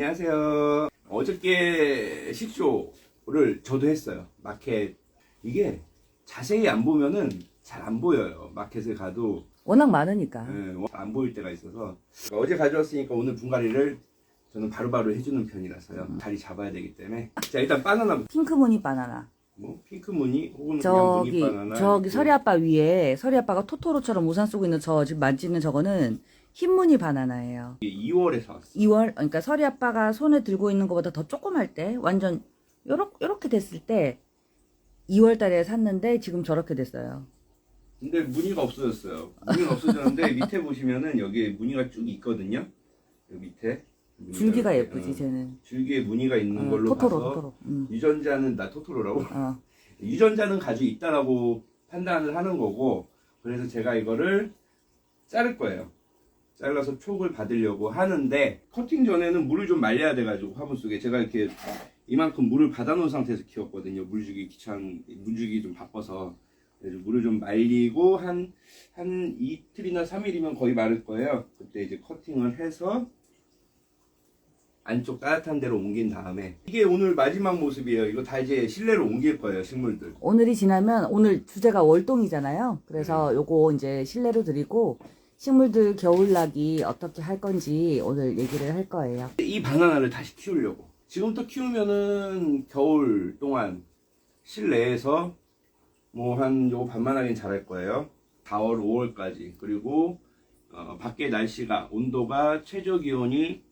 안녕하세요. 어저께 식쇼를 저도 했어요. 마켓. 이게 자세히 안 보면은 잘 안 보여요. 마켓에 가도. 워낙 많으니까. 안 보일 때가 있어서. 어제 가져왔으니까 오늘 분갈이를 저는 바로바로 해주는 편이라서요. 자리 잡아야 되기 때문에. 자, 일단 바나나. 핑크 무늬 바나나. 뭐, 핑크 무늬? 혹은 그냥 무늬 바나나. 저기 서리 아빠 위에, 서리 아빠가 토토로처럼 우산 쓰고 있는 저 지금 만지는 저거는 흰 무늬 바나나예요. 2월에 사왔어요. 2월, 그러니까 서리 아빠가 손에 들고 있는 것보다 더 조그말 때, 완전 요렇게 됐을 때 2월 달에 샀는데 지금 저렇게 됐어요. 근데 무늬가 없어졌어요. 무늬가 없어졌는데 밑에 보시면은 여기에 무늬가 쭉 있거든요. 여기 밑에. 줄기가 예쁘지, 쟤는. 줄기에 무늬가 있는 걸로 토토로. 봐서 유전자는 나 토토로라고? 어. 유전자는 가지고 있다라고 판단을 하는 거고, 그래서 제가 이거를 자를 거예요. 잘라서 촉을 받으려고 하는데, 커팅 전에는 물을 좀 말려야 돼가지고 화분 속에 제가 이렇게 이만큼 물을 받아놓은 상태에서 키웠거든요. 물 주기 물 주기 좀 바빠서. 그래서 물을 좀 말리고 한 이틀이나 3일이면 거의 마를 거예요. 그때 이제 커팅을 해서 안쪽 따뜻한 데로 옮긴 다음에, 이게 오늘 마지막 모습이에요. 이거 다 이제 실내로 옮길 거예요, 식물들. 오늘이 지나면, 오늘 주제가 월동이잖아요. 그래서 요거 이제 실내로 드리고, 식물들 겨울나기 어떻게 할 건지 오늘 얘기를 할 거예요. 이 바나나를 다시 키우려고. 지금부터 키우면은 겨울 동안 실내에서 뭐 요거 반만하긴 자랄 거예요. 4월, 5월까지. 그리고 밖에 날씨가, 온도가, 최저 기온이,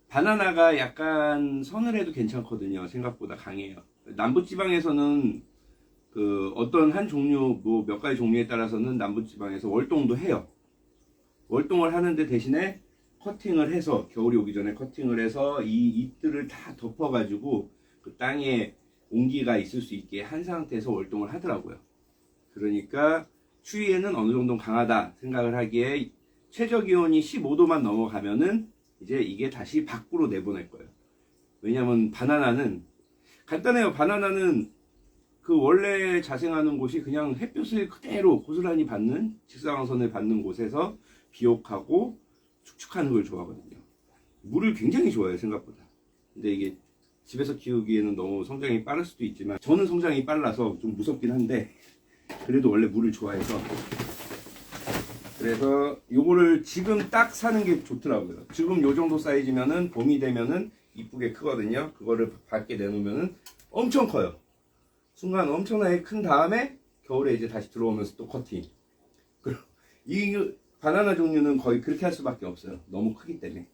바나나가 약간 서늘해도 괜찮거든요. 생각보다 강해요. 남부지방에서는 어떤 한 종류, 뭐 몇 가지 종류에 따라서는 남부지방에서 월동도 해요. 월동을 하는데 대신에 커팅을 해서, 겨울이 오기 전에 커팅을 해서 이 잎들을 다 덮어가지고 그 땅에 온기가 있을 수 있게 한 상태에서 월동을 하더라고요. 그러니까 추위에는 어느 정도 강하다 생각을 하기에 최저 기온이 15도만 넘어가면은 이제 이게 다시 밖으로 내보낼 거예요. 왜냐면 바나나는 간단해요. 바나나는 그 원래 자생하는 곳이 그냥 햇볕을 그대로 고스란히 받는, 직사광선을 받는 곳에서 비옥하고 축축하는 걸 좋아하거든요. 물을 굉장히 좋아해요, 생각보다. 근데 이게 집에서 키우기에는 너무 성장이 빠를 수도 있지만, 저는 성장이 빨라서 좀 무섭긴 한데, 그래도 원래 물을 좋아해서. 그래서 요거를 지금 딱 사는 게 좋더라고요. 지금 요 정도 사이즈면은 봄이 되면은 이쁘게 크거든요. 그거를 밖에 내놓으면은 엄청 커요. 순간 엄청나게 큰 다음에 겨울에 이제 다시 들어오면서 또 커팅. 이 바나나 종류는 거의 그렇게 할 수밖에 없어요. 너무 크기 때문에.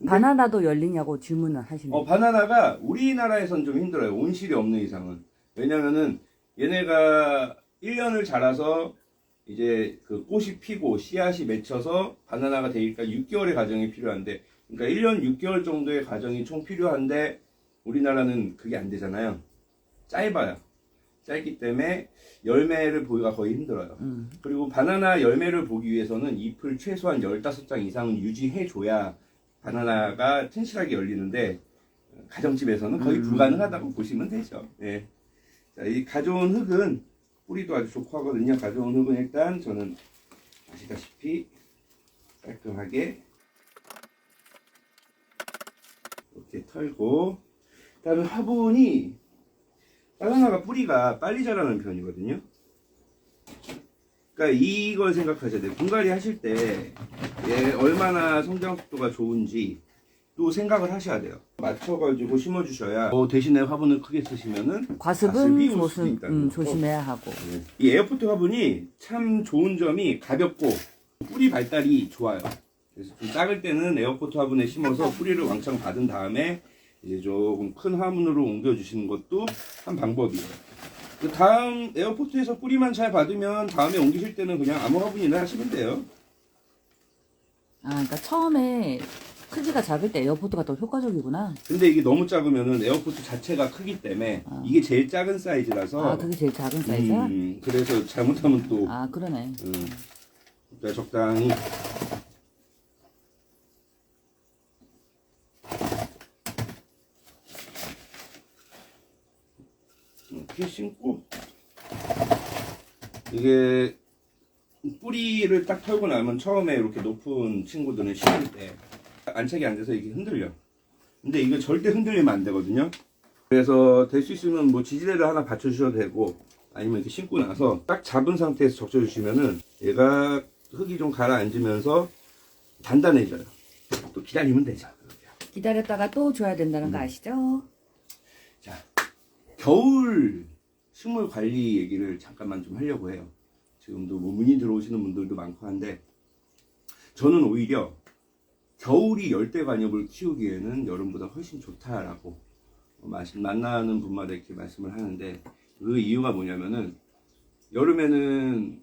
바나나도 열리냐고 질문을 하시네요. 바나나가 우리나라에선 좀 힘들어요. 온실이 없는 이상은. 왜냐면은 얘네가 1년을 자라서 이제 그 꽃이 피고 씨앗이 맺혀서 바나나가 되기까지 6개월의 과정이 필요한데, 그러니까 1년 6개월 정도의 과정이 총 필요한데 우리나라는 그게 안 되잖아요. 짧아요. 짧기 때문에 열매를 보기가 거의 힘들어요. 그리고 바나나 열매를 보기 위해서는 잎을 최소한 15장 이상은 유지해줘야 바나나가 튼실하게 열리는데, 가정집에서는 거의 불가능하다고 보시면 되죠. 예. 자, 이 가져온 흙은 뿌리도 아주 좋고 하거든요. 가져온 흙은 일단 저는 아시다시피 깔끔하게 이렇게 털고, 그 다음에 화분이, 바나나가 뿌리가 빨리 자라는 편이거든요. 그러니까 이걸 생각하셔야 돼요. 분갈이 하실 때 얘 얼마나 성장 속도가 좋은지 또 생각을 하셔야 돼요. 맞춰가지고 심어주셔야. 대신에 화분을 크게 쓰시면은 과습은 올 수도 있다는 거. 조심해야 하고. 네. 이 에어포트 화분이 참 좋은 점이 가볍고 뿌리 발달이 좋아요. 그래서 좀 작을 때는 에어포트 화분에 심어서 뿌리를 왕창 받은 다음에 이제 조금 큰 화분으로 옮겨주시는 것도 한 방법이에요. 그 다음 에어포트에서 뿌리만 잘 받으면 다음에 옮기실 때는 그냥 아무 화분이나 하시면 돼요. 그러니까 처음에 크기가 작을 때 에어포트가 더 효과적이구나. 근데 이게 너무 작으면은 에어포트 자체가 크기 때문에 이게 제일 작은 사이즈라서. 그게 제일 작은 사이즈야? 그래서 잘못하면 또. 그러네. 그러니까 적당히. 이렇게 심고, 이게 뿌리를 딱 털고 나면 처음에 이렇게 높은 친구들은 심을 때 안착이 안 돼서 이게 흔들려. 근데 이거 절대 흔들리면 안 되거든요. 그래서 될 수 있으면 뭐 지지대를 하나 받쳐주셔도 되고, 아니면 이렇게 신고 나서 딱 잡은 상태에서 적셔주시면은 얘가 흙이 좀 가라앉으면서 단단해져요. 또 기다리면 되죠. 기다렸다가 또 줘야 된다는 거 아시죠? 자, 겨울 식물 관리 얘기를 잠깐만 좀 하려고 해요. 지금도 뭐 문의 들어오시는 분들도 많고 한데, 저는 오히려 겨울이 열대관엽을 키우기에는 여름보다 훨씬 좋다라고 만나는 분마다 이렇게 말씀을 하는데, 그 이유가 뭐냐면은 여름에는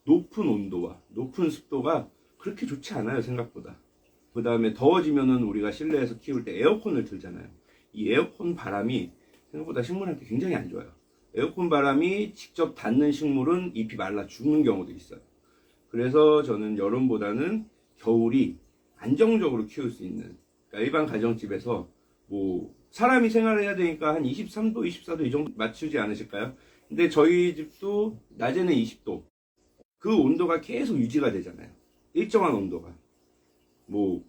높은 온도와 높은 습도가 그렇게 좋지 않아요, 생각보다. 그 다음에 더워지면은 우리가 실내에서 키울 때 에어컨을 틀잖아요. 이 에어컨 바람이 생각보다 식물한테 굉장히 안 좋아요. 에어컨 바람이 직접 닿는 식물은 잎이 말라 죽는 경우도 있어요. 그래서 저는 여름보다는 겨울이 안정적으로 키울 수 있는, 그러니까 일반 가정집에서 뭐 사람이 생활해야 되니까 한 23도, 24도 이 정도 맞추지 않으실까요? 근데 저희 집도 낮에는 20도, 그 온도가 계속 유지가 되잖아요. 일정한 온도가. 뭐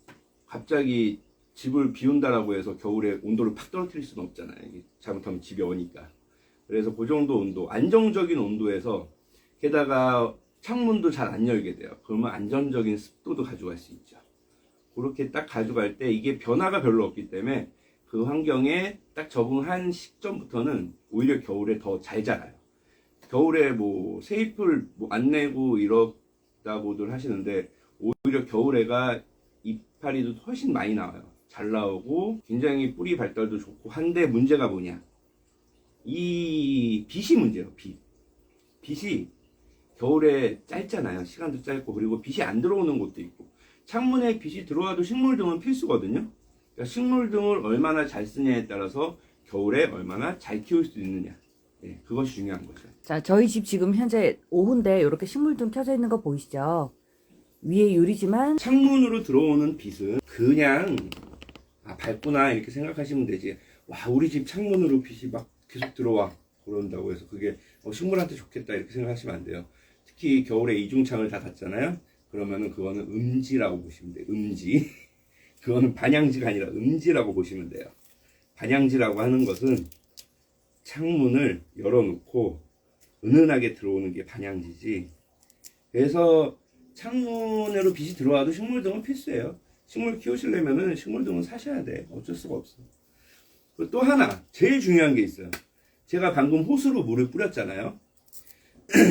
갑자기 집을 비운다라고 해서 겨울에 온도를 팍 떨어뜨릴 수는 없잖아요. 이게 잘못하면 집이 오니까. 그래서 그 정도 온도, 안정적인 온도에서, 게다가 창문도 잘 안 열게 돼요. 그러면 안정적인 습도도 가져갈 수 있죠. 그렇게 딱 가져갈 때 이게 변화가 별로 없기 때문에 그 환경에 딱 적응한 시점부터는 오히려 겨울에 더 잘 자라요. 겨울에 뭐 새잎을 뭐 안 내고 이렇다고들 하시는데, 오히려 겨울에가 이파리도 훨씬 많이 나와요. 잘 나오고 굉장히 뿌리 발달도 좋고 한데, 문제가 뭐냐, 이 빛이 문제예요. 빛이 겨울에 짧잖아요. 시간도 짧고, 그리고 빛이 안 들어오는 곳도 있고, 창문에 빛이 들어와도 식물등은 필수거든요. 그러니까 식물등을 얼마나 잘 쓰냐에 따라서 겨울에 얼마나 잘 키울 수 있느냐, 네, 그것이 중요한 거죠. 자, 저희 집 지금 현재 오후인데 이렇게 식물등 켜져 있는 거 보이시죠? 위에 유리지만 창문으로 들어오는 빛은 그냥 밝구나 이렇게 생각하시면 되지, 와 우리 집 창문으로 빛이 막 계속 들어와 그런다고 해서 그게 식물한테 좋겠다 이렇게 생각하시면 안 돼요. 특히 겨울에 이중창을 다 닫잖아요. 그러면은 그거는 음지라고 보시면 돼요. 음지. 그거는 반향지가 아니라 음지라고 보시면 돼요. 반향지라고 하는 것은 창문을 열어놓고 은은하게 들어오는 게 반향지지. 그래서 창문으로 빛이 들어와도 식물등은 필수예요. 식물 키우시려면은 식물등은 사셔야 돼. 어쩔 수가 없어. 그리고 또 하나 제일 중요한 게 있어요. 제가 방금 호스로 물을 뿌렸잖아요.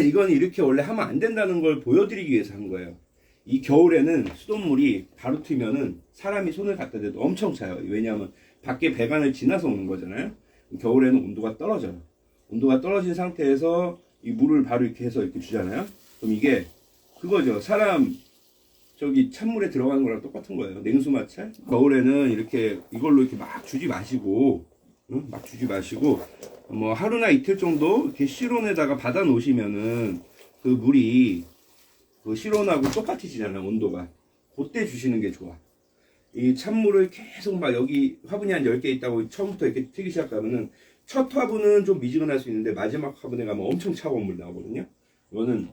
이건 이렇게 원래 하면 안 된다는 걸 보여드리기 위해서 한 거예요. 이 겨울에는 수돗물이 바로 튀면은 사람이 손을 갖다 대도 엄청 차요. 왜냐하면 밖에 배관을 지나서 오는 거잖아요. 겨울에는 온도가 떨어져요. 온도가 떨어진 상태에서 이 물을 바로 이렇게 해서 이렇게 주잖아요. 그럼 이게 그거죠. 사람 저기 찬물에 들어가는 거랑 똑같은 거예요. 냉수 마찰. 겨울에는 이렇게 이걸로 이렇게 막 주지 마시고, 막 주지 마시고, 뭐 하루나 이틀 정도 이렇게 실온에다가 받아 놓으시면은 그 물이 그 실온하고 똑같아지잖아요. 온도가. 그때 주시는 게 좋아. 이 찬물을 계속 막 여기 화분이 한 10개 있다고 처음부터 이렇게 트기 시작하면은 첫 화분은 좀 미지근할 수 있는데 마지막 화분에 가면 엄청 차가운 물 나오거든요. 이거는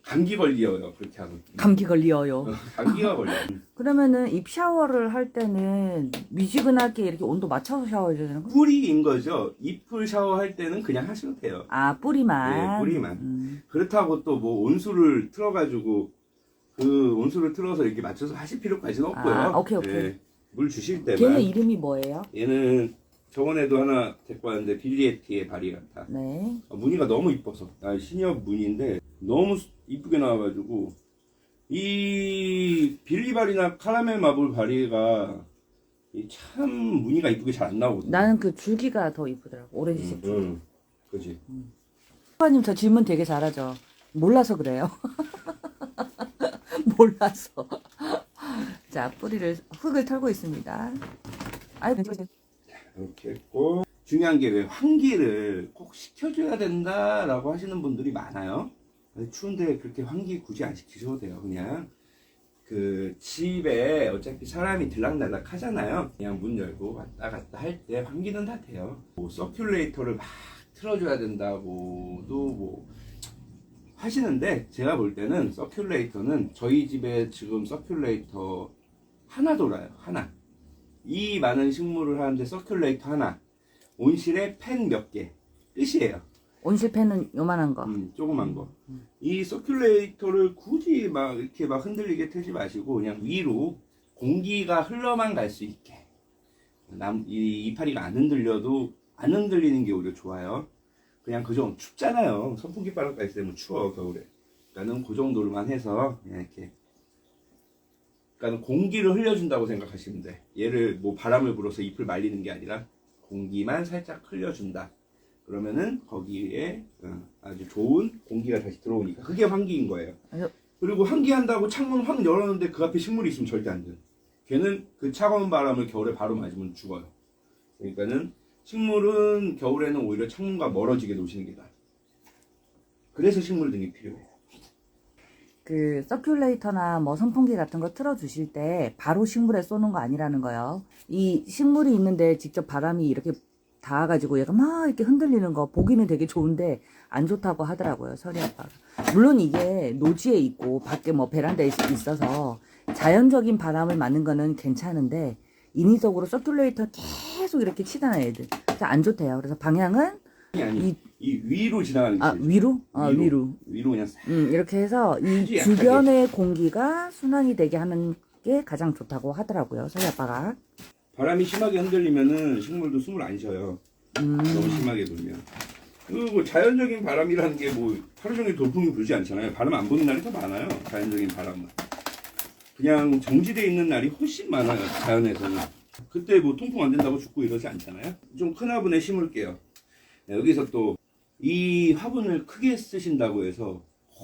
감기 걸려요. 그렇게 하면. 감기 걸려요. 감기가 걸려요. 그러면은 잎 샤워를 할 때는 미지근하게 이렇게 온도 맞춰서 샤워해줘야 되는 거예요? 뿌리인 거죠. 잎을 샤워할 때는 그냥 하셔도 돼요. 아, 뿌리만. 네, 뿌리만. 그렇다고 또 뭐 온수를 틀어가지고 그 온수를 틀어서 이렇게 맞춰서 하실 필요까지는 없고요. 아, 오케이. 네, 물 주실 때만. 걔는 이름이 뭐예요? 얘는 저번에도 하나 데리고 왔는데 빌리에티의 바리간타. 네. 무늬가 너무 이뻐서 신협 무늬인데 너무 이쁘게 나와가지고, 이 빌리바리나 카라멜 마블 바리가 참 무늬가 이쁘게 잘 안 나오거든요. 나는 그 줄기가 더 이쁘더라고. 오렌지색 줄기. 그지. 오빠님 저 질문 되게 잘하죠. 몰라서 그래요. 몰라서. 자, 뿌리를 흙을 털고 있습니다. 아유, 괜찮아요. 이렇게 했고, 중요한 게 왜 환기를 꼭 시켜줘야 된다라고 하시는 분들이 많아요. 추운데 그렇게 환기 굳이 안 시키셔도 돼요. 그냥 그 집에 어차피 사람이 들락날락 하잖아요. 그냥 문 열고 왔다 갔다 할 때 환기는 다 돼요. 뭐 서큘레이터를 막 틀어줘야 된다고도 뭐 하시는데, 제가 볼 때는 서큘레이터는 저희 집에 지금 서큘레이터 하나 돌아요. 하나. 이 많은 식물을 하는데 서큘레이터 하나, 온실에 팬 몇 개, 끝이에요. 온실팬은 요만한 거. 조그만 거. 이 서큘레이터를 굳이 막 이렇게 막 흔들리게 틀지 마시고 그냥 위로 공기가 흘러만 갈 수 있게. 이 이파리가 안 흔들려도 안 흔들리는 게 오히려 좋아요. 그냥 그 정도 춥잖아요. 선풍기 바람까지 쐬면 추워 겨울에. 그러니까는 그 정도로만 해서 그냥 이렇게. 그러니까 공기를 흘려준다고 생각하시면 돼. 얘를 뭐 바람을 불어서 잎을 말리는 게 아니라 공기만 살짝 흘려준다. 그러면은 거기에 아주 좋은 공기가 다시 들어오니까 그게 환기인 거예요. 그리고 환기한다고 창문 확 열었는데 그 앞에 식물이 있으면 절대 안 돼. 걔는 그 차가운 바람을 겨울에 바로 맞으면 죽어요. 그러니까는 식물은 겨울에는 오히려 창문과 멀어지게 놓으시는 게 나아요. 그래서 식물 등이 필요해요. 그 서큘레이터나 뭐 선풍기 같은 거 틀어주실 때 바로 식물에 쏘는 거 아니라는 거예요. 이 식물이 있는데 직접 바람이 이렇게 닿아가지고 얘가 막 이렇게 흔들리는 거 보기는 되게 좋은데 안 좋다고 하더라고요, 설이 아빠가. 물론 이게 노지에 있고 밖에 뭐 베란다에 있어서 자연적인 바람을 맞는 거는 괜찮은데 인위적으로 서큘레이터 계속 이렇게 치잖아요, 애들. 그래서 안 좋대요. 그래서 방향은 아니 이 위로 지나가는 게 제일 위로? 위로. 위로 그냥 싹. 이렇게 해서 이 아주 주변의 공기가 순환이 되게 하는 게 가장 좋다고 하더라고요, 설이 아빠가. 바람이 심하게 흔들리면은 식물도 숨을 안 쉬어요. 너무 심하게 불면. 그리고 자연적인 바람이라는 게 뭐 하루 종일 돌풍이 불지 않잖아요. 바람 안 부는 날이 더 많아요. 자연적인 바람은. 그냥 정지되어 있는 날이 훨씬 많아요. 자연에서는. 그때 뭐 통풍 안 된다고 죽고 이러지 않잖아요. 좀 큰 화분에 심을게요. 네, 여기서 또 이 화분을 크게 쓰신다고 해서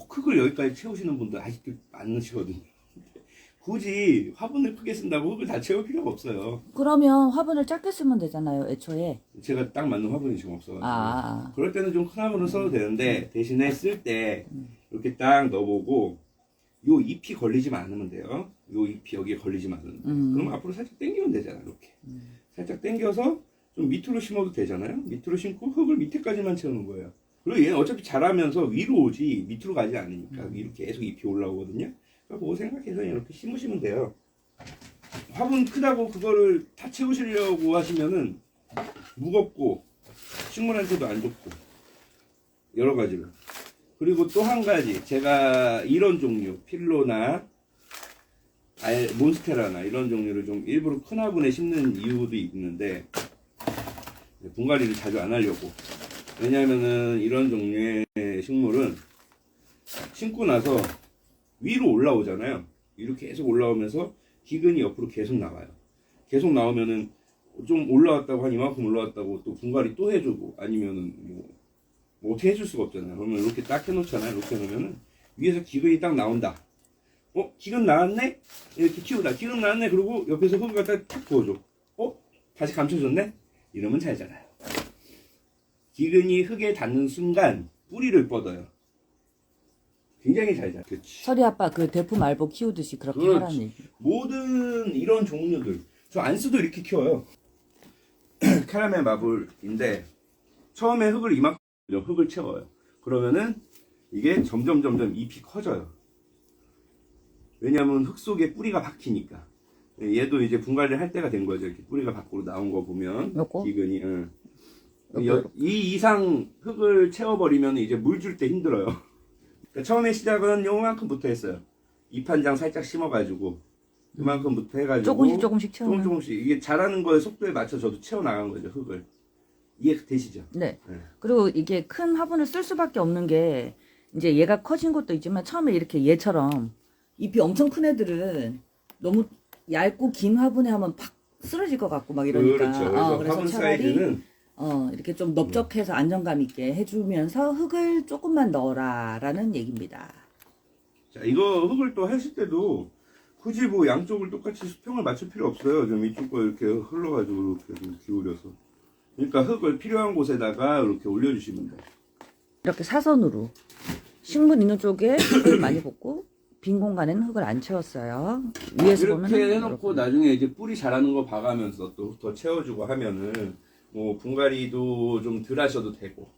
흙을 여기까지 채우시는 분들 아직도 많으시거든요. 굳이 화분을 크게 쓴다고 흙을 다 채울 필요가 없어요. 그러면 화분을 짧게 쓰면 되잖아요, 애초에. 제가 딱 맞는 화분이 지금 없어가지고. 아. 그럴 때는 좀 큰 화분을 써도 되는데 대신에 쓸 때 이렇게 딱 넣어보고 요 잎이 걸리지만 않으면 돼요. 요 잎이 여기에 걸리지만 않으면 돼요. 그럼 앞으로 살짝 당기면 되잖아요. 이렇게 살짝 당겨서 좀 밑으로 심어도 되잖아요. 밑으로 심고 흙을 밑에까지만 채우는 거예요. 그리고 얘는 어차피 자라면서 위로 오지 밑으로 가지 않으니까 위로 계속 잎이 올라오거든요. 그거 생각해서 이렇게 심으시면 돼요. 화분 크다고 그거를 다 채우시려고 하시면은 무겁고 식물한테도 안 좋고 여러 가지로. 그리고 또 한 가지 제가 이런 종류 필로나 몬스테라나 이런 종류를 좀 일부러 큰 화분에 심는 이유도 있는데 분갈이를 자주 안 하려고. 왜냐하면은 이런 종류의 식물은 심고 나서 위로 올라오잖아요. 이렇게 계속 올라오면서 기근이 옆으로 계속 나와요. 계속 나오면은 좀 올라왔다고 한 이만큼 올라왔다고 또 분갈이 또 해주고 아니면은 뭐 어떻게 해줄 수가 없잖아요. 그러면 이렇게 딱 해놓잖아요. 이렇게 해놓으면은 위에서 기근이 딱 나온다. 기근 나왔네? 이렇게 키우다. 기근 나왔네. 그리고 옆에서 흙을 갖다 탁 부어줘. 다시 감춰줬네? 이러면 잘 자라요. 기근이 흙에 닿는 순간 뿌리를 뻗어요. 굉장히 잘 자라요. 그렇지. 설이 아빠 그 대포 말보 키우듯이 그렇게 그렇지. 하라는 얘기. 모든 이런 종류들 저 안스도 이렇게 키워요. 캐러멜 마블인데 처음에 흙을 이만큼 흙을 채워요. 그러면은 이게 점점 잎이 커져요. 왜냐하면 흙 속에 뿌리가 박히니까. 얘도 이제 분갈이를 할 때가 된 거죠. 이렇게 뿌리가 밖으로 나온 거 보면 요거? 기근이 이 이상 흙을 채워버리면 이제 물 줄 때 힘들어요. 그러니까 처음에 시작은 요만큼부터 했어요. 잎 한 장 살짝 심어가지고 그만큼부터 해가지고 조금씩 채우면. 조금씩 이게 자라는 거에 속도에 맞춰 저도 채워 나간 거죠. 흙을. 이해되시죠? 네. 네. 그리고 이게 큰 화분을 쓸 수밖에 없는 게 이제 얘가 커진 것도 있지만 처음에 이렇게 얘처럼 잎이 엄청 큰 애들은 너무 얇고 긴 화분에 하면 팍 쓰러질 것 같고 막 이러니까. 그렇죠. 그래서 화분 사이즈는 이렇게 좀 넓적해서 안정감 있게 해주면서 흙을 조금만 넣어라라는 얘기입니다. 자, 이거 흙을 또 하실 때도 굳이 뭐 양쪽을 똑같이 수평을 맞출 필요 없어요. 좀 이쪽 거 이렇게 흘러가지고 이렇게 좀 기울여서. 그러니까 흙을 필요한 곳에다가 이렇게 올려주시면 돼요. 이렇게 사선으로 식물 있는 쪽에 흙을 많이 붓고 빈 공간에는 흙을 안 채웠어요. 위에서 보면 이렇게 해놓고 나중에 이제 뿌리 자라는 거 봐가면서 또 더 채워주고 하면은 뭐 분갈이도 좀 덜 하셔도 되고.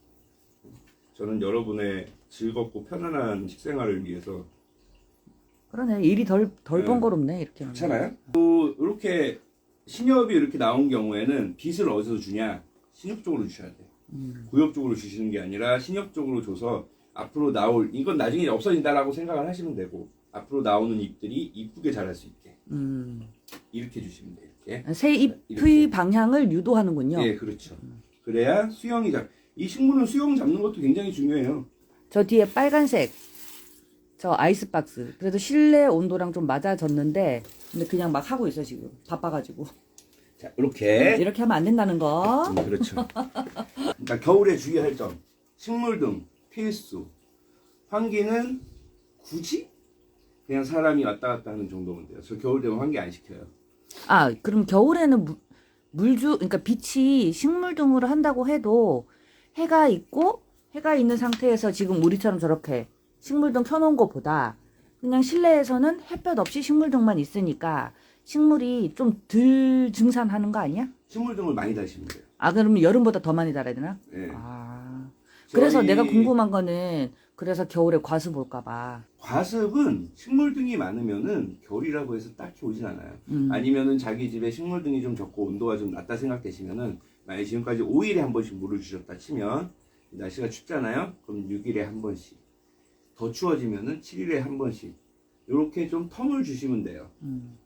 저는 여러분의 즐겁고 편안한 식생활을 위해서. 그러네. 일이 덜 번거롭네 이렇게. 그렇잖아요. 또 이렇게 신엽이 이렇게 나온 경우에는 빛을 어디서 주냐? 신엽 쪽으로 주셔야 돼. 구엽 쪽으로 주시는 게 아니라 신엽 쪽으로 줘서 앞으로 나올, 이건 나중에 없어진다라고 생각을 하시면 되고, 앞으로 나오는 잎들이 이쁘게 자랄 수 있게 이렇게 주시면 돼요. 이렇게 새 잎의 이렇게. 방향을 유도하는군요. 예, 그렇죠. 그래야 수영이 이 식물은 수영 잡는 것도 굉장히 중요해요. 저 뒤에 빨간색 저 아이스박스 그래도 실내 온도랑 좀 맞아졌는데 근데 그냥 막 하고 있어 지금 바빠가지고. 자, 이렇게 이렇게 하면 안 된다는 거. 그렇죠. 그러니까 겨울에 주의할 점: 식물 등 필수. 환기는 굳이 그냥 사람이 왔다 갔다 하는 정도면 돼요. 저 겨울 되면 환기 안 시켜요. 아, 그럼 겨울에는 물주, 그러니까 빛이 식물 등으로 한다고 해도 해가 있고 해가 있는 상태에서 지금 우리처럼 저렇게 식물등 켜놓은 것보다 그냥 실내에서는 햇볕 없이 식물등만 있으니까 식물이 좀 덜 증산하는 거 아니야? 식물 등을 많이 다시면 돼요. 아, 그러면 여름보다 더 많이 달아야 되나? 네. 아, 그래서 내가 궁금한 거는 그래서 겨울에 과습 올까 봐. 과습은 식물 등이 많으면은 겨울이라고 해서 딱히 오진 않아요. 아니면은 자기 집에 식물 등이 좀 적고 온도가 좀 낮다 생각되시면은 만약에 지금까지 5일에 한 번씩 물을 주셨다 치면 날씨가 춥잖아요. 그럼 6일에 한 번씩. 더 추워지면은 7일에 한 번씩. 이렇게 좀 텀을 주시면 돼요.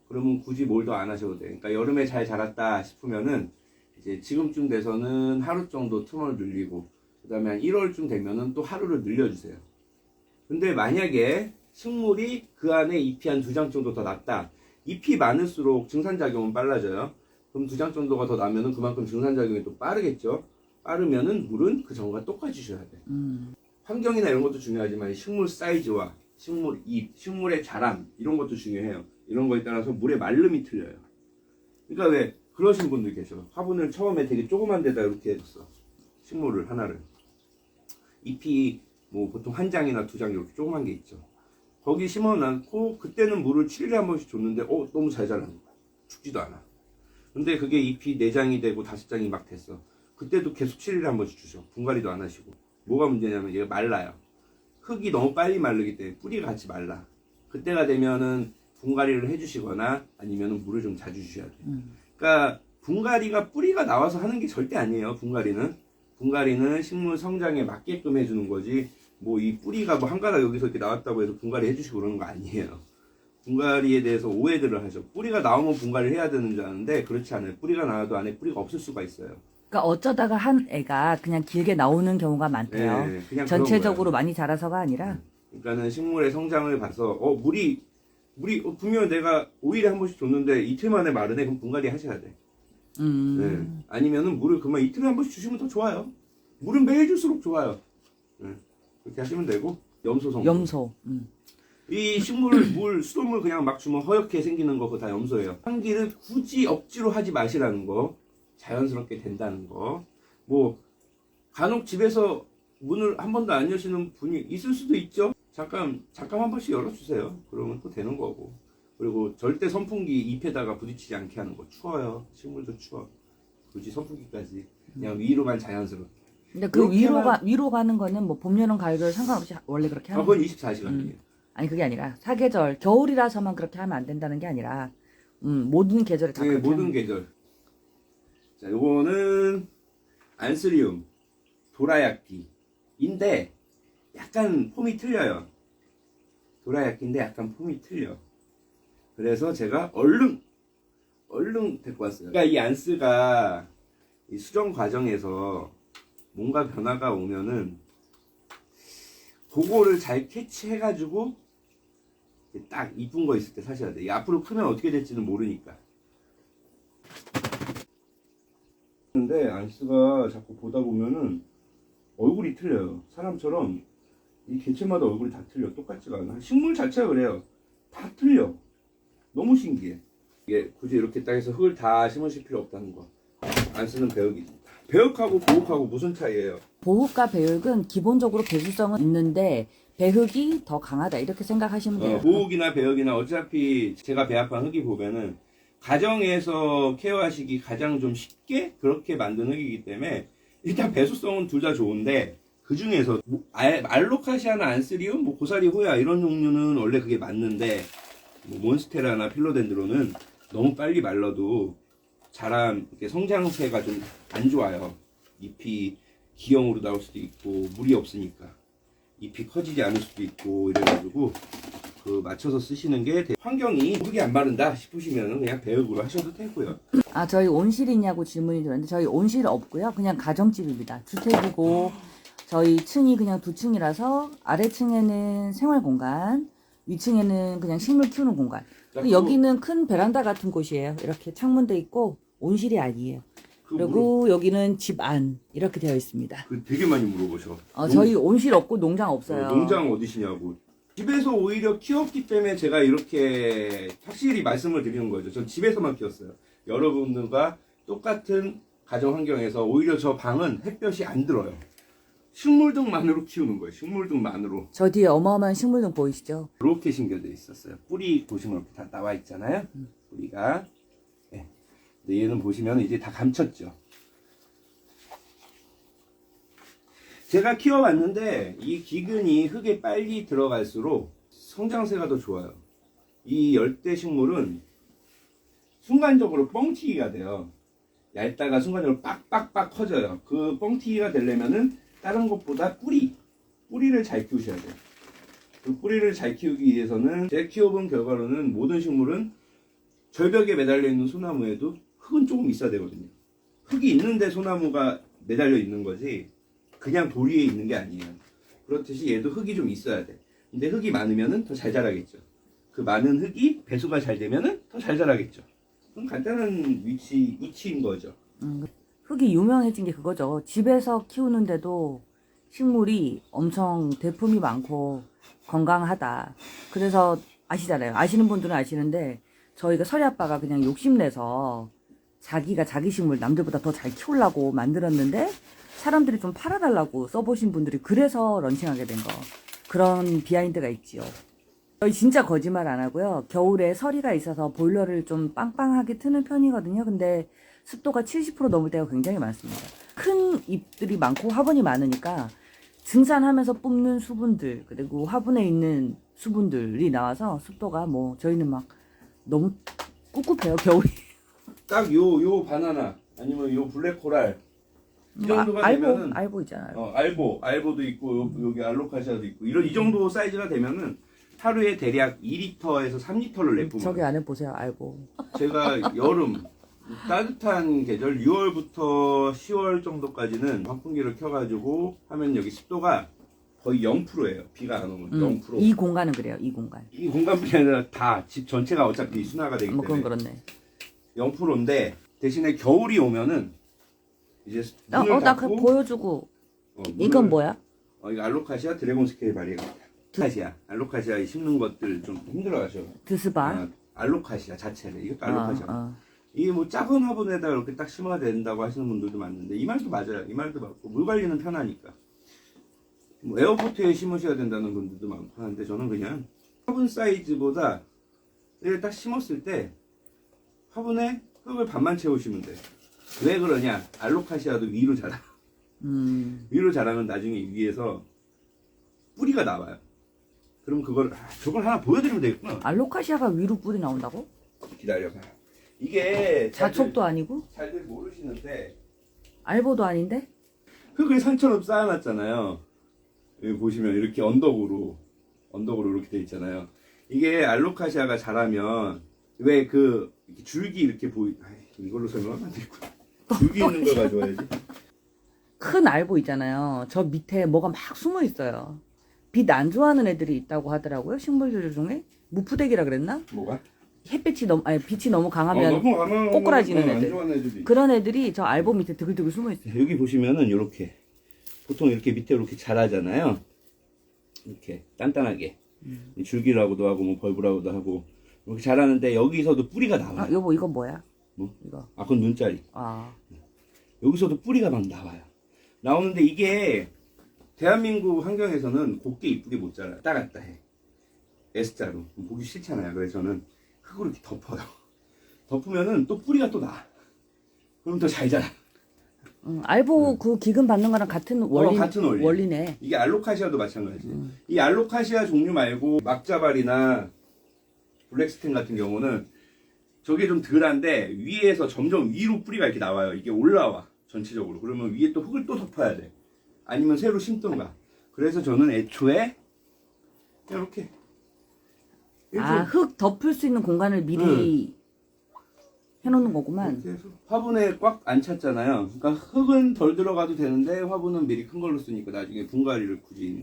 그러면 굳이 뭘 더 안 하셔도 돼요. 그러니까 여름에 잘 자랐다 싶으면은 이제 지금쯤 돼서는 하루 정도 틈을 늘리고 그 다음에 한 1월쯤 되면은 또 하루를 늘려주세요. 근데 만약에 식물이 그 안에 잎이 한 2장 정도 더 났다. 잎이 많을수록 증산작용은 빨라져요. 그럼 2장 정도가 더 나면은 그만큼 증산작용이 또 빠르겠죠. 빠르면은 물은 그 전과 똑같이 줘야 돼. 환경이나 이런 것도 중요하지만 식물 사이즈와 식물 잎, 식물의 자람 이런 것도 중요해요. 이런 거에 따라서 물의 말름이 틀려요. 그러니까 왜 그러신 분들 계셔. 화분을 처음에 되게 조그만 데다 이렇게 해줬어. 식물을 하나를. 잎이 뭐 보통 한 장이나 2장 이렇게 조그만 게 있죠. 거기 심어놓고 그때는 물을 7일에 한 번씩 줬는데 너무 잘 자라는 거야. 죽지도 않아. 근데 그게 잎이 4장이 되고 5장이 막 됐어. 그때도 계속 7일에 한 번씩 주셔. 분갈이도 안 하시고. 뭐가 문제냐면 얘가 말라요. 흙이 너무 빨리 마르기 때문에 뿌리가 같이 말라. 그때가 되면은 분갈이를 해주시거나 아니면은 물을 좀 자주 주셔야 돼요. 그러니까 분갈이가 뿌리가 나와서 하는 게 절대 아니에요. 분갈이는 식물 성장에 맞게끔 해주는 거지. 뭐 이 뿌리가 뭐 한 가닥 여기서 이렇게 나왔다고 해서 분갈이 해주시고 그러는 거 아니에요. 분갈이에 대해서 오해들을 하죠. 뿌리가 나오면 분갈이를 해야 되는 줄 아는데 그렇지 않아요. 뿌리가 나와도 안에 뿌리가 없을 수가 있어요. 그러니까 어쩌다가 한 애가 그냥 길게 나오는 경우가 많대요. 네, 그냥 전체적으로 많이 자라서가 아니라. 그러니까는 식물의 성장을 봐서 물이 분명 내가 5일에 한 번씩 줬는데 이틀 만에 마르네. 그럼 분갈이 하셔야 돼. 네. 아니면은 물을 그만 이틀에 한 번씩 주시면 더 좋아요. 물은 매일 줄수록 좋아요. 네. 그렇게 하시면 되고. 염소. 이 식물 수돗물 그냥 막 주면 허옇게 생기는 거 그거 다 염소예요. 환기를 굳이 억지로 하지 마시라는 거. 자연스럽게 된다는 거. 뭐 간혹 집에서 문을 한 번도 안 여시는 분이 있을 수도 있죠. 잠깐 한 번씩 열어주세요. 그러면 또 되는 거고. 그리고 절대 선풍기 잎에다가 부딪히지 않게 하는 거. 추워요. 식물도 추워. 굳이 선풍기까지 그냥 위로만 자연스럽게. 근데 그 위로 가는 거는 뭐 봄, 여름, 가을 상관없이 원래 그렇게 하는 그건 24시간이에요. 아니 그게 아니라 사계절 겨울이라서만 그렇게 하면 안 된다는 게 아니라 모든 계절에 다 네, 그렇게 모든 하는 계절. 자, 요거는 안스리움 도라야끼인데 약간 폼이 틀려요. 도라야끼인데 약간 폼이 틀려. 그래서 제가 얼른 데리고 왔어요. 그러니까 이 안스가 이 수정 과정에서 뭔가 변화가 오면은 그거를 잘 캐치해가지고 딱 이쁜 거 있을 때 사셔야 돼. 앞으로 크면 어떻게 될지는 모르니까. 근데 안스가 자꾸 보다 보면은 얼굴이 틀려요. 사람처럼 이 개체마다 얼굴이 다 틀려. 똑같지가 않아. 식물 자체가 그래요. 다 틀려. 너무 신기해. 이게 굳이 이렇게 딱 해서 흙을 다 심으실 필요 없다는 거. 안스는 배육입니다. 배육하고 보흙하고 무슨 차이예요? 보흙과 배흙은 기본적으로 배수성은 있는데 배흙이 더 강하다 이렇게 생각하시면 돼요. 보흙이나 배육이나 어차피 제가 배합한 흙이 보면은 가정에서 케어하시기 가장 좀 쉽게 그렇게 만든 흙이기 때문에 일단 배수성은 둘 다 좋은데 그 중에서 알로카시아나 안스리움, 뭐 고사리 호야 이런 종류는 원래 그게 맞는데 뭐 몬스테라나 필로덴드론은 너무 빨리 말라도 자란 이렇게 성장세가 좀 안 좋아요. 잎이 기형으로 나올 수도 있고 물이 없으니까 잎이 커지지 않을 수도 있고 이래가지고 그 맞춰서 쓰시는 게 환경이 흙이 안 마른다 싶으시면 그냥 배육으로 하셔도 되고요. 아, 저희 온실 있냐고 질문이 들었는데 저희 온실 없고요. 그냥 가정집입니다. 주택이고 저희 층이 그냥 두 층이라서 아래층에는 생활 공간, 위층에는 그냥 식물 키우는 공간. 근데 여기는 큰 베란다 같은 곳이에요. 이렇게 창문도 있고 온실이 아니에요. 그리고 여기는 집 안 이렇게 되어 있습니다. 그 되게 많이 물어보셔. 저희 온실 없고 농장 없어요. 농장 어디시냐고. 집에서 오히려 키웠기 때문에 제가 이렇게 확실히 말씀을 드리는 거죠. 전 집에서만 키웠어요. 여러분들과 똑같은 가정 환경에서 오히려 저 방은 햇볕이 안 들어요. 식물등만으로 키우는 거예요. 식물등만으로. 저 뒤에 어마어마한 식물등 보이시죠? 이렇게 심겨져 있었어요. 뿌리 보시면 이렇게 다 나와 있잖아요. 뿌리가. 네. 근데 얘는 보시면 이제 다 감췄죠. 제가 키워봤는데 이 기근이 흙에 빨리 들어갈수록 성장세가 더 좋아요. 이 열대 식물은 순간적으로 뻥튀기가 돼요. 얇다가 순간적으로 빡빡빡 커져요. 그 뻥튀기가 되려면은 다른 것보다 뿌리를 잘 키우셔야 돼요. 그 뿌리를 잘 키우기 위해서는 제가 키워본 결과로는 모든 식물은 절벽에 매달려 있는 소나무에도 흙은 조금 있어야 되거든요. 흙이 있는데 소나무가 매달려 있는 거지 그냥 돌 위에 있는 게 아니에요. 그렇듯이 얘도 흙이 좀 있어야 돼. 근데 흙이 많으면은 더 잘 자라겠죠. 그 많은 흙이 배수가 잘 되면은 더 잘 자라겠죠. 그럼 간단한 이치인 거죠. 흙이 유명해진 게 그거죠. 집에서 키우는데도 식물이 엄청 대품이 많고 건강하다. 그래서 아시잖아요. 아시는 분들은 아시는데 저희가 설이 아빠가 그냥 욕심내서 자기가 자기 식물 남들보다 더 잘 키우려고 만들었는데 사람들이 좀 팔아달라고 써보신 분들이 그래서 런칭하게 된 거. 그런 비하인드가 있지요. 저희 진짜 거짓말 안 하고요. 겨울에 서리가 있어서 보일러를 좀 빵빵하게 트는 편이거든요. 근데 습도가 70% 넘을 때가 굉장히 많습니다. 큰 잎들이 많고 화분이 많으니까 증산하면서 뿜는 수분들 그리고 화분에 있는 수분들이 나와서 습도가 뭐 저희는 막 너무 꿉꿉해요 겨울이. 딱 요 바나나 아니면 요 블랙코랄 이 정도가 되면은 알보 있잖아요. 알보도 있고 여기 알로카시아도 있고 이 정도 사이즈가 되면은 하루에 대략 2리터에서 3리터를 내뿜어요. 저기 안에 보세요 알보. 제가 여름 따뜻한 계절 6월부터 10월 정도까지는 환풍기를 켜가지고 하면 여기 습도가 거의 0%예요. 비가 안 오면 0%. 이 공간은 그래요. 이 공간. 이 공간뿐이 아니라 다 집 전체가 어차피 순화가 되기 뭐 때문에 그건 그렇네. 0%인데 대신에 겨울이 오면은 이제 문을 나 닫고 보여주고. 이건 뭐야? 이거 알로카시아 드래곤 스케일 바리에가입니다. 알로카시아 심는 것들 좀 힘들어하셔. 드스바. 알로카시아 자체를 이것도 알로카시아. 이게 뭐 작은 화분에다 이렇게 딱 심어야 된다고 하시는 분들도 많은데 이 말도 맞아요. 이 말도 맞고 물 관리는 편하니까. 뭐 에어포트에 심으셔야 된다는 분들도 많고 하는데 저는 그냥 화분 사이즈보다 이렇게 딱 심었을 때 화분에 흙을 반만 채우시면 돼요. 왜 그러냐? 알로카시아도 위로 자라. 위로 자라면 나중에 위에서 뿌리가 나와요. 그럼 저걸 하나 보여드리면 되겠구나. 알로카시아가 위로 뿌리 나온다고? 기다려봐. 이게 자촉도 아니고? 잘들 모르시는데 알보도 아닌데? 흙을 산처럼 쌓아놨잖아요. 여기 보시면 이렇게 언덕으로 이렇게 돼 있잖아요. 이게 알로카시아가 자라면 왜 이렇게 줄기 이렇게 이걸로 설명하면 안 되겠구나. 줄기 있는 걸 가져와야지. 큰 알보 있잖아요. 저 밑에 뭐가 막 숨어 있어요. 빛 안 좋아하는 애들이 있다고 하더라고요. 식물들 중에 무프대기라 그랬나? 뭐가? 빛이 너무 강하면 너무 강한 꼬꾸라지는 안 애들. 좋아하는 애들도 있어. 그런 애들이 저 알보 밑에 드글드글 숨어 있어요. 여기 보시면은 이렇게 보통 이렇게 밑에 이렇게 자라잖아요. 이렇게 단단하게 줄기라고도 하고 뭐 벌브라고도 하고 이렇게 자라는데 여기서도 뿌리가 나와요. 여보 이건 뭐야? 뭐? 이거. 그건 눈자리. 여기서도 뿌리가 막 나와요. 나오는데 이게 대한민국 환경에서는 곱게 이쁘게 못 자라요. 왔다 갔다 해. S자로. 보기 싫잖아요. 그래서 저는 흙으로 이렇게 덮어요. 덮으면은 또 뿌리가 또 나. 그럼 더 잘 자라. 알보 그 기금 받는 거랑 같은 원리네. 이게 알로카시아도 마찬가지. 이 알로카시아 종류 말고 막자발이나 블랙스텐 같은 경우는 저게 좀 덜한데 위에서 점점 위로 뿌리가 이렇게 나와요. 이게 올라와 전체적으로. 그러면 위에 또 흙을 또 덮어야 돼. 아니면 새로 심던가. 그래서 저는 애초에 이렇게 흙 덮을 수 있는 공간을 미리 해놓는 거구만. 이렇게 해서 화분에 꽉 안 찼잖아요. 그러니까 흙은 덜 들어가도 되는데 화분은 미리 큰 걸로 쓰니까 나중에 분갈이를 굳이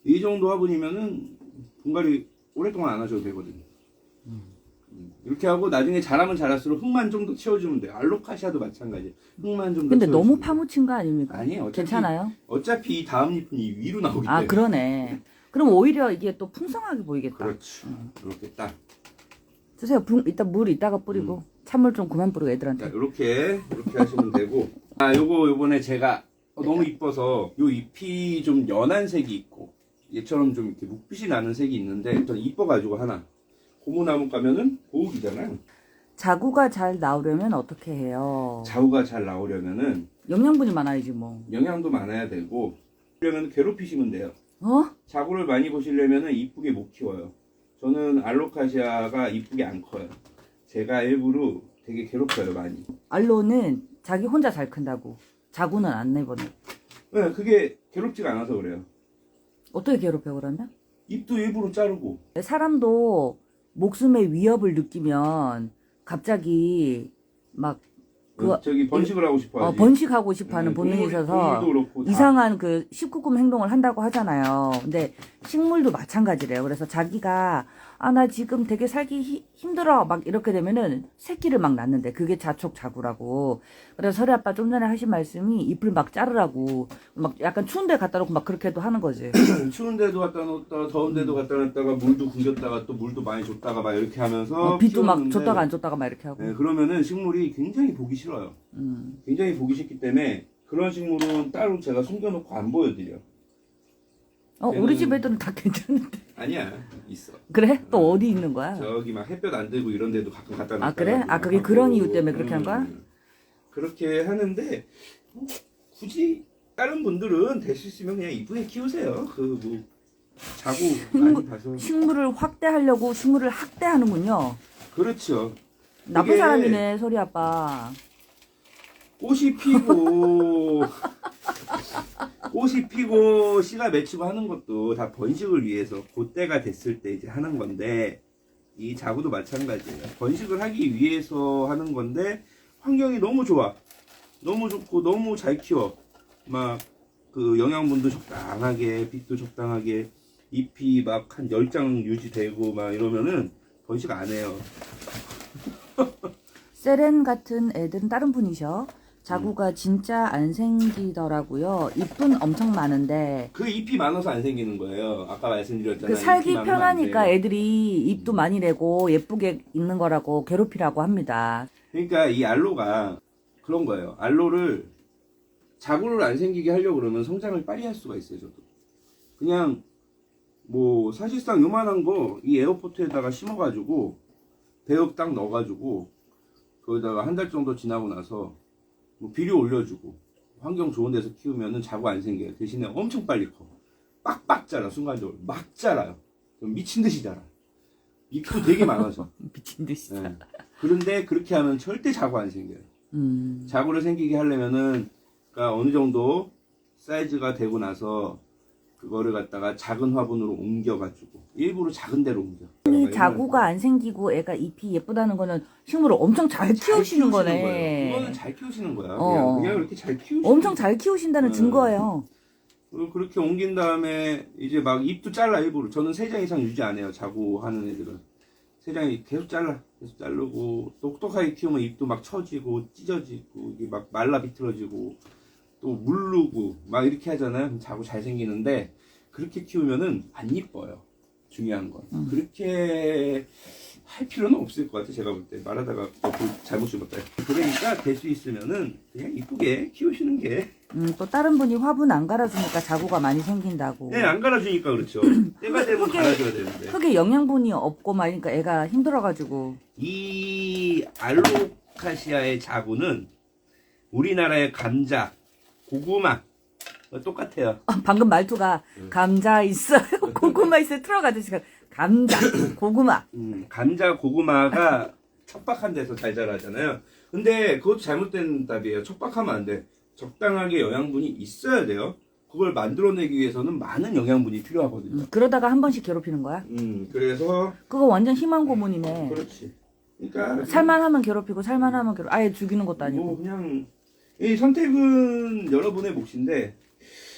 이 정도 화분이면은 분갈이 오랫동안 안 하셔도 되거든요. 이렇게 하고 나중에 자라면 자랄수록 흙만 좀 더 채워주면 돼요. 알로카시아도 마찬가지. 흙만 좀 더 근데 채워주면 너무 돼요. 파묻힌 거 아닙니까? 아니에요. 괜찮아요? 어차피 이 다음 잎은 이 위로 나오기 때문에. 아, 그러네. 그럼 오히려 이게 또 풍성하게 보이겠다. 그렇죠. 이렇게 딱. 주세요. 이따 물 이따가 뿌리고 찬물 좀 그만 뿌리고 애들한테. 이렇게 하시면 되고. 요번에 제가 너무 이뻐서 요 잎이 좀 연한 색이 있고 얘처럼 좀 이렇게 묵빛이 나는 색이 있는데 전 이뻐가지고 하나. 고무나무 가면은 고옥이잖아요. 자구가 잘 나오려면 어떻게 해요? 자우가 잘 나오려면은 영양분이 많아야지 뭐. 영양도 많아야 되고 그러면 괴롭히시면 돼요. 어? 자구를 많이 보시려면은 이쁘게 못 키워요. 저는 알로카시아가 이쁘게 안 커요. 제가 일부러 되게 괴롭혀요 많이. 알로는 자기 혼자 잘 큰다고. 자구는 안 내보내. 네, 그게 괴롭지가 않아서 그래요. 어떻게 괴롭혀 그러면? 잎도 일부러 자르고. 사람도 목숨의 위협을 느끼면 갑자기 막 저기 번식을 하고 싶어 하지. 번식하고 싶어하는 본능이 있어서 동물도 그렇고 다. 이상한 그 19금 행동을 한다고 하잖아요. 근데 식물도 마찬가지래요. 그래서 자기가 나 지금 되게 살기 힘들어 막 이렇게 되면은 새끼를 막 낳는데 그게 자촉자구라고. 그래서 설이 아빠 좀 전에 하신 말씀이 잎을 막 자르라고 막 약간 추운 데 갖다 놓고 막 그렇게도 하는 거지. 추운 데도 갖다 놓았다가 더운 데도 갖다 놨다가 물도 굶겼다가 또 물도 많이 줬다가 막 이렇게 하면서 빛도 막 키웠는데, 줬다가 안 줬다가 막 이렇게 하고. 네, 그러면은 식물이 굉장히 보기 싫어요. 굉장히 보기 싫기 때문에 그런 식물은 따로 제가 숨겨놓고 안 보여드려. 우리 집 애들은 다 괜찮은데. 아니야, 있어. 그래? 또 어디 있는 거야? 저기 막 햇볕 안 들고 이런 데도 가끔 갖다 놨다가. 그래? 그게 그런 이유 때문에 그렇게 한 거야? 그렇게 하는데 굳이 다른 분들은 될 수 있으면 그냥 이쁘게 키우세요. 자구 많이 봐서. 식물을 확대하려고 식물을 학대하는군요. 그렇죠. 나쁜 이게 사람이네, 소리 아빠. 꽃이 피고 씨가 맺히고 하는 것도 다 번식을 위해서 그때가 됐을 때 이제 하는 건데 이 자구도 마찬가지예요. 번식을 하기 위해서 하는 건데 환경이 너무 좋아. 너무 좋고 너무 잘 키워. 막 그 영양분도 적당하게 빛도 적당하게 잎이 막 한 10장 유지되고 막 이러면은 번식 안 해요. 세렌 같은 애들은 다른 분이셔. 자구가 진짜 안 생기더라고요. 잎은 엄청 많은데 그 잎이 많아서 안 생기는 거예요. 아까 말씀드렸잖아요. 그 살기 잎이 많으면 안 편하니까 돼요. 애들이 잎도 많이 내고 예쁘게 있는 거라고 괴롭히라고 합니다. 그러니까 이 알로가 그런 거예요. 알로를 자구를 안 생기게 하려고 그러면 성장을 빨리 할 수가 있어요. 저도 그냥 뭐 사실상 요만한 거 이 에어포트에다가 심어가지고 배역 딱 넣어가지고 거기다가 한 달 정도 지나고 나서 뭐 비료 올려주고 환경 좋은 데서 키우면은 자구 안 생겨요. 대신에 엄청 빨리 커. 빡빡 자라. 순간적으로 막 자라요. 미친 듯이 자라. 잎도 되게 많아서. 미친 듯이. 네. 그런데 그렇게 하면 절대 자구 안 생겨요. 자구를 생기게 하려면은 그러니까 어느 정도 사이즈가 되고 나서 그거를 갖다가 작은 화분으로 옮겨가지고 일부러 작은 데로 옮겨. 이 자구가 안 생기고 애가 잎이 예쁘다는 거는 식물을 엄청 잘 키우시는 거네. 거예요. 그거는 잘 키우시는 거야. 어. 그냥 이렇게 잘 키우시는 엄청 잘 키우신다는 증거예요. 그렇게 옮긴 다음에 이제 막 잎도 잘라 일부러. 저는 3장 이상 유지 안 해요. 자구 하는 애들은 3장이 계속 잘라. 계속 자르고 똑똑하게 키우면 잎도 막 처지고 찢어지고 이게 막 말라 비틀어지고 또 물르고 막 이렇게 하잖아요. 그럼 자구 잘 생기는데 그렇게 키우면은 안 이뻐요. 중요한 건 그렇게 할 필요는 없을 것 같아. 제가 볼 때 말하다가 잘못 집었다. 그러니까 될 수 있으면은 그냥 이쁘게 키우시는 게. 또 다른 분이 화분 안 갈아주니까 자구가 많이 생긴다고. 네, 안 갈아주니까 그렇죠. 때가 되면 갈아줘야 되는데. 흙에 영양분이 없고 말니까 애가 힘들어가지고. 이 알로카시아의 자구는 우리나라의 감자, 고구마 똑같아요. 방금 말투가 감자 있어요. 고구마 있어요. 틀어가듯이 감자, 고구마. 감자, 고구마가 척박한 데서 잘 자라잖아요. 근데 그것도 잘못된 답이에요. 척박하면 안 돼. 적당하게 영양분이 있어야 돼요. 그걸 만들어내기 위해서는 많은 영양분이 필요하거든요. 그러다가 한 번씩 괴롭히는 거야? 그래서 그거 완전 희망 고문이네. 그렇지. 그러니까 살만하면 괴롭히고 살만하면 아예 죽이는 것도 아니고. 뭐 그냥 이 선택은 여러분의 몫인데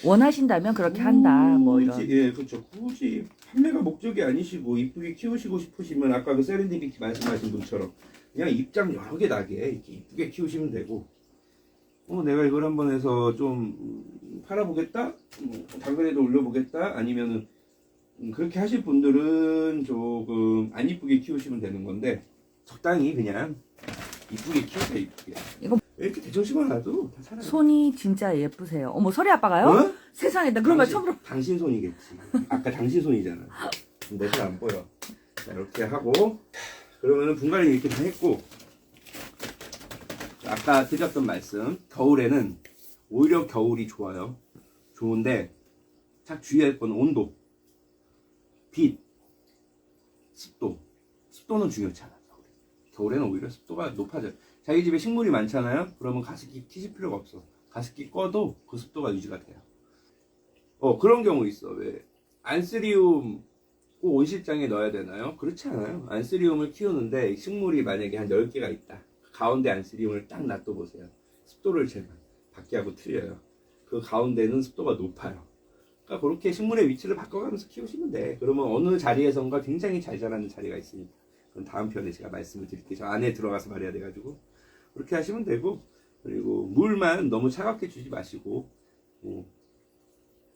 원하신다면 그렇게 한다. 뭐 이런. 예, 그렇죠. 굳이 판매가 목적이 아니시고 이쁘게 키우시고 싶으시면 아까 그 세렌디피티 말씀하신 분처럼 그냥 입장 여러 개 나게 이렇게 이쁘게 키우시면 되고 내가 이걸 한번 해서 좀 팔아보겠다? 당근에도 올려보겠다? 아니면은 그렇게 하실 분들은 조금 안 이쁘게 키우시면 되는 건데 적당히 그냥 이쁘게 키우세요. 이쁘게. 이거 이렇게 대충 심어놔도 다 살아요. 손이 진짜 예쁘세요. 어머, 설이 아빠가요? 어? 세상에, 나 그런 거 처음 들어. 당신 손이겠지. 아까 당신 손이잖아. 내 손 안 보여. 자, 이렇게 하고 그러면은 분갈이 이렇게 다 했고 아까 드렸던 말씀 겨울에는 오히려 겨울이 좋아요. 좋은데 딱 주의할 건 온도, 빛, 습도. 습도는 중요치 않아요. 겨울에는 오히려 습도가 높아져요. 자기 집에 식물이 많잖아요. 그러면 가습기 키실 필요가 없어. 가습기 꺼도 그 습도가 유지가 돼요. 그런 경우 있어. 왜 안스리움 꼭 온실장에 넣어야 되나요? 그렇지 않아요. 안스리움을 키우는데 식물이 만약에 한 10개가 있다. 가운데 안스리움을 딱 놔둬보세요. 습도를 제가 밖에 하고 틀려요. 그 가운데는 습도가 높아요. 그러니까 그렇게 식물의 위치를 바꿔가면서 키우시면 돼. 그러면 어느 자리에선가 굉장히 잘 자라는 자리가 있으니까. 그건 다음 편에 제가 말씀을 드릴게요. 저 안에 들어가서 말해야 돼가지고. 그렇게 하시면 되고, 그리고 물만 너무 차갑게 주지 마시고,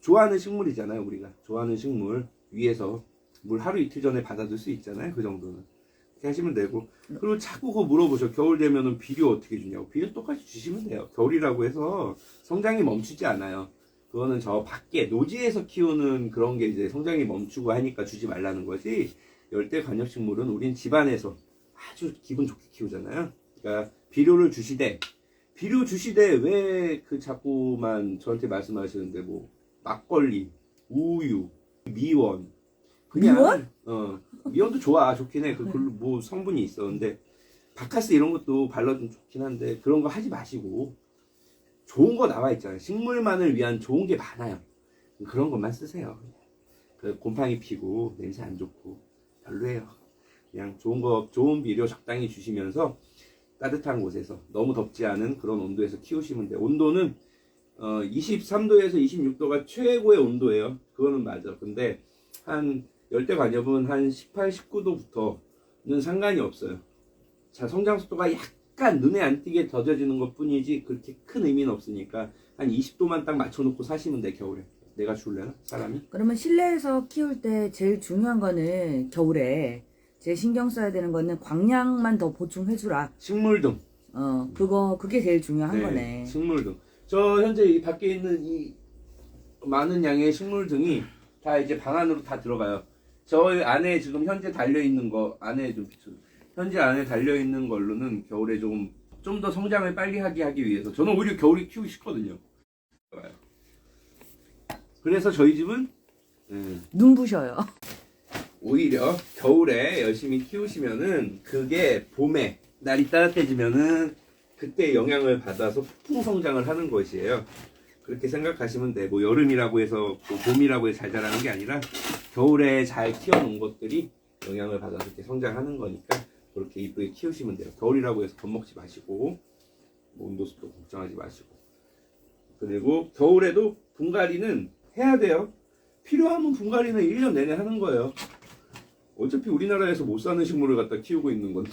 좋아하는 식물이잖아요, 우리가. 좋아하는 식물 위에서 물 하루 이틀 전에 받아줄 수 있잖아요, 그 정도는. 그렇게 하시면 되고. 그리고 자꾸 그거 물어보셔. 겨울 되면은 비료 어떻게 주냐고. 비료 똑같이 주시면 돼요. 겨울이라고 해서 성장이 멈추지 않아요. 그거는 저 밖에 노지에서 키우는 그런 게 이제 성장이 멈추고 하니까 주지 말라는 거지. 열대 관엽식물은 우린 집안에서 아주 기분 좋게 키우잖아요. 그러니까 비료 주시되 왜 그 자꾸만 저한테 말씀하시는데 뭐 막걸리, 우유, 미원 그냥 미원? 미원도 좋긴 해. 뭐 성분이 있어. 근데 바카스 이런 것도 발라주면 좋긴 한데 그런 거 하지 마시고 좋은 거 나와 있잖아요. 식물만을 위한 좋은 게 많아요. 그런 것만 쓰세요. 그 곰팡이 피고 냄새 안 좋고 별로예요. 그냥 좋은 비료 적당히 주시면서 따뜻한 곳에서 너무 덥지 않은 그런 온도에서 키우시면 돼요. 온도는 23도에서 26도가 최고의 온도예요. 그거는 맞아. 근데 한 열대 관엽은 한 18, 19도부터는 상관이 없어요. 자, 성장 속도가 약간 눈에 안 띄게 더뎌지는 것 뿐이지 그렇게 큰 의미는 없으니까 한 20도만 딱 맞춰놓고 사시면 돼. 겨울에 내가 줄래나 사람이? 그러면 실내에서 키울 때 제일 중요한 거는 겨울에 제일 신경 써야 되는 거는 광량만 더 보충해주라. 식물등. 그게 제일 중요한 거네. 식물등. 저 현재 이 밖에 있는 이 많은 양의 식물등이 다 이제 방 안으로 다 들어가요. 저 안에 지금 현재 달려있는 거 안에 현재 안에 달려있는 걸로는 겨울에 좀 더 성장을 빨리 하기 위해서 저는 오히려 겨울에 키우기 쉽거든요. 그래서 저희 집은 눈부셔요. 오히려 겨울에 열심히 키우시면은 그게 봄에 날이 따뜻해지면은 그때 영향을 받아서 폭풍 성장을 하는 것이에요. 그렇게 생각하시면 돼. 뭐 여름이라고 해서 뭐 봄이라고 해서 잘 자라는 게 아니라 겨울에 잘 키워놓은 것들이 영향을 받아서 이렇게 성장하는 거니까 그렇게 이쁘게 키우시면 돼요. 겨울이라고 해서 겁먹지 마시고 뭐 온도 습도 걱정하지 마시고 그리고 겨울에도 분갈이는 해야 돼요. 필요하면 분갈이는 1년 내내 하는 거예요. 어차피 우리나라에서 못 사는 식물을 갖다 키우고 있는 건데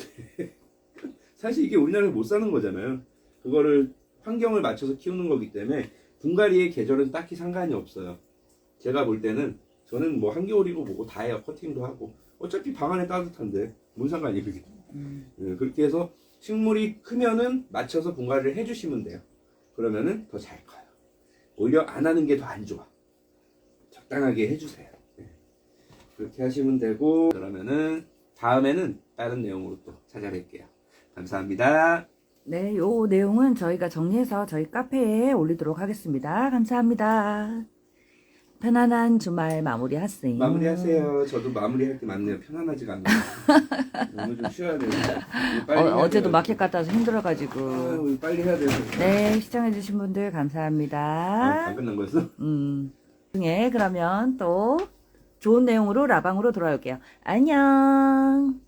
사실 이게 우리나라에서 못 사는 거잖아요. 그거를 환경을 맞춰서 키우는 거기 때문에 분갈이의 계절은 딱히 상관이 없어요. 제가 볼 때는 저는 뭐 한겨울이고 뭐고 다 해요. 커팅도 하고 어차피 방 안에 따뜻한데 뭔 상관이 그게. 그렇게 해서 식물이 크면은 맞춰서 분갈이를 해주시면 돼요. 그러면은 더 잘 커요. 오히려 안 하는 게 더 안 좋아. 적당하게 해주세요. 그렇게 하시면 되고 그러면은 다음에는 다른 내용으로 또 찾아뵐게요. 감사합니다. 네, 요 내용은 저희가 정리해서 저희 카페에 올리도록 하겠습니다. 감사합니다. 편안한 주말 마무리하세요. 마무리하세요. 저도 마무리할 게 많네요. 편안하지가 않네요. 오늘 좀 쉬어야 되는데. 빨리 해야 어제도 돼가지고. 마켓 갔다 와서 힘들어가지고. 아유, 빨리 해야 돼서. 네, 시청해주신 분들 감사합니다. 안 끝난 거였어? 중에 그러면 또 좋은 내용으로 라방으로 돌아올게요. 안녕.